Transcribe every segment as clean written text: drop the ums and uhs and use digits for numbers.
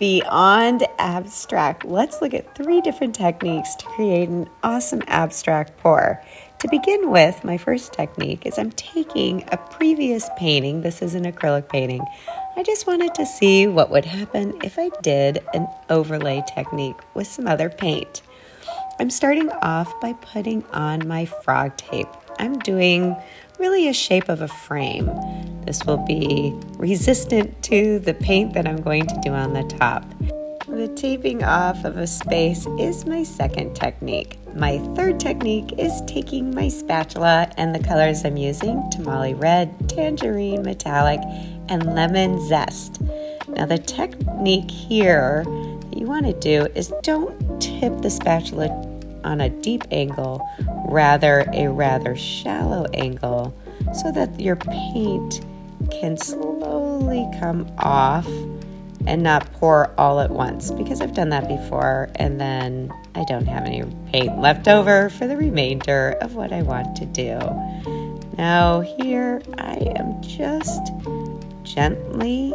beyond abstract. Let's look at 3 different techniques to create an awesome abstract pour. To begin with, my first technique is I'm taking a previous painting. This is an acrylic painting. I just wanted to see what would happen if I did an overlay technique with some other paint. I'm starting off by putting on my frog tape. I'm doing really a shape of a frame. This will be resistant to the paint that I'm going to do on the top. The taping off of a space is my second technique. My third technique is taking my spatula and the colors I'm using, tamale red, tangerine metallic, and lemon zest. Now the technique here that you want to do is don't tip the spatula on a deep angle, rather a rather shallow angle, so that your paint can slowly come off and not pour all at once, because I've done that before and then I don't have any paint left over for the remainder of what I want to do. Now here I am just gently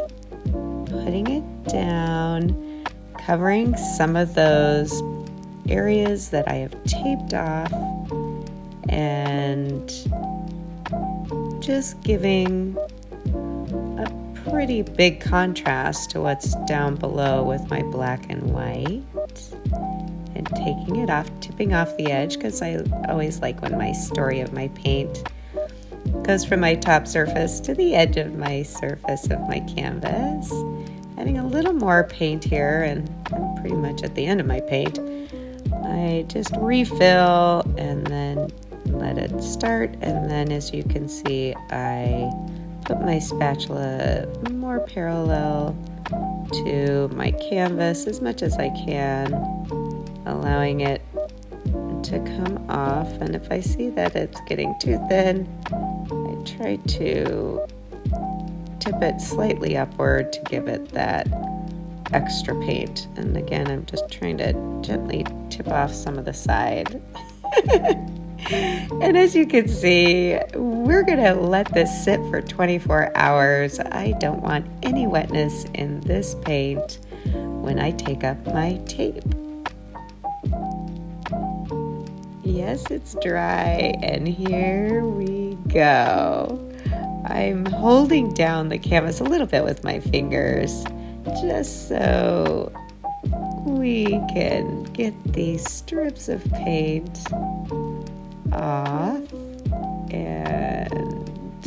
putting it down, covering some of those areas that I have taped off and just giving a pretty big contrast to what's down below with my black and white, and taking it off, tipping off the edge, because I always like when my story of my paint goes from my top surface to the edge of my surface of my canvas. Adding a little more paint here, and I'm pretty much at the end of my paint. I just refill and then let it start, and then as you can see, I put my spatula more parallel to my canvas as much as I can, allowing it to come off. And if I see that it's getting too thin, I try to tip it slightly upward to give it that extra paint. And again, I'm just trying to gently tip off some of the side. And as you can see, we're gonna let this sit for 24 hours. I don't want any wetness in this paint when I take up my tape. Yes, it's dry, and here we go. I'm holding down the canvas a little bit with my fingers, just so we can get these strips of paint off. And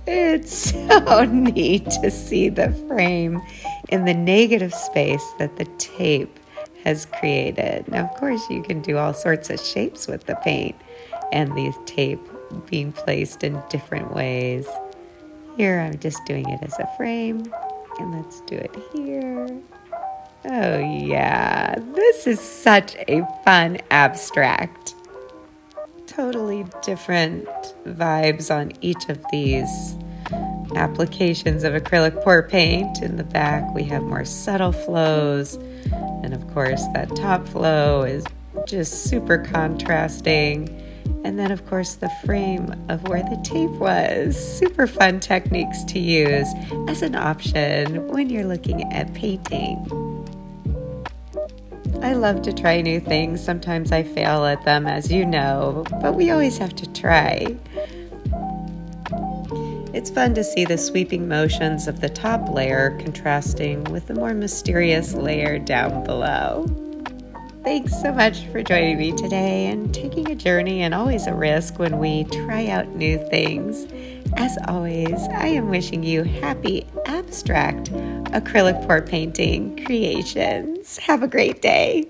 it's so neat to see the frame in the negative space that the tape has created. Now, of course, you can do all sorts of shapes with the paint and the tape being placed in different ways. Here, I'm just doing it as a frame, and let's do it here. Oh yeah, this is such a fun abstract. Totally different vibes on each of these applications of acrylic pour paint. In the back, we have more subtle flows, and of course, that top flow is just super contrasting. And then, of course, the frame of where the tape was. Super fun techniques to use as an option when you're looking at painting. I love to try new things. Sometimes I fail at them, as you know, but we always have to try. It's fun to see the sweeping motions of the top layer contrasting with the more mysterious layer down below. Thanks so much for joining me today and taking a journey, and always a risk when we try out new things. As always, I am wishing you happy abstract acrylic pour painting creations. Have a great day.